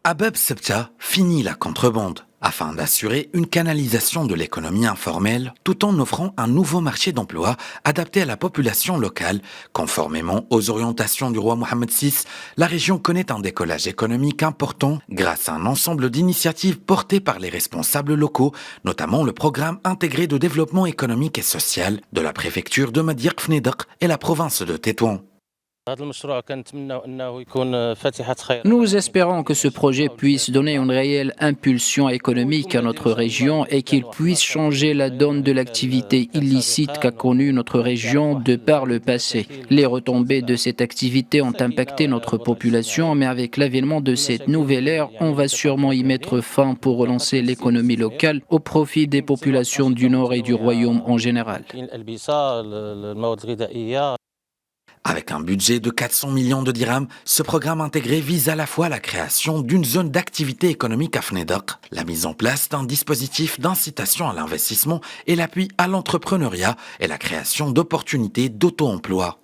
Abab Sebta finit la contrebande afin d'assurer une canalisation de l'économie informelle tout en offrant un nouveau marché d'emploi adapté à la population locale. Conformément aux orientations du roi Mohammed VI, la région connaît un décollage économique important grâce à un ensemble d'initiatives portées par les responsables locaux, notamment le programme intégré de développement économique et social de la préfecture de Madiaq Fnidaq et la province de Tétouan. Nous espérons que ce projet puisse donner une réelle impulsion économique à notre région et qu'il puisse changer la donne de l'activité illicite qu'a connue notre région de par le passé. Les retombées de cette activité ont impacté notre population, mais avec l'avènement de cette nouvelle ère, on va sûrement y mettre fin pour relancer l'économie locale au profit des populations du Nord et du Royaume en général. Avec un budget de 400 millions de dirhams, ce programme intégré vise à la fois la création d'une zone d'activité économique à Fnidaq, la mise en place d'un dispositif d'incitation à l'investissement et l'appui à l'entrepreneuriat et la création d'opportunités d'auto-emploi.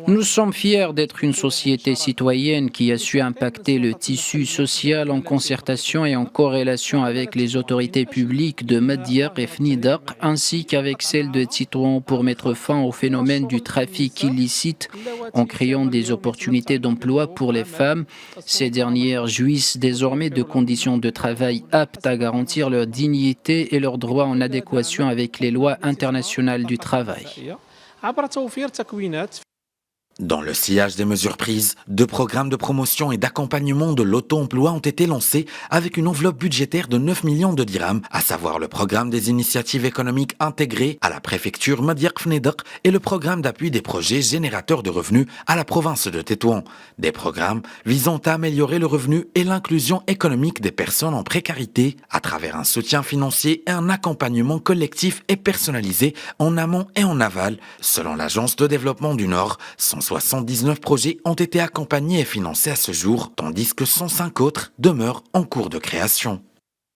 Nous sommes fiers d'être une société citoyenne qui a su impacter le tissu social en concertation et en corrélation avec les autorités publiques de Madiaq et Fnidaq ainsi qu'avec celles de Tétouan pour mettre fin au phénomène du trafic illicite en créant des opportunités d'emploi pour les femmes. Ces dernières jouissent désormais de conditions de travail aptes à garantir leur dignité et leurs droits en adéquation avec les lois internationales du travail. Dans le sillage des mesures prises, 2 programmes de promotion et d'accompagnement de l'auto-emploi ont été lancés avec une enveloppe budgétaire de 9 millions de dirhams, à savoir le programme des initiatives économiques intégrées à la préfecture Madiaq Fnidaq et le programme d'appui des projets générateurs de revenus à la province de Tétouan. Des programmes visant à améliorer le revenu et l'inclusion économique des personnes en précarité à travers un soutien financier et un accompagnement collectif et personnalisé en amont et en aval. Selon l'Agence de développement du Nord, 179 projets ont été accompagnés et financés à ce jour, tandis que 105 autres demeurent en cours de création.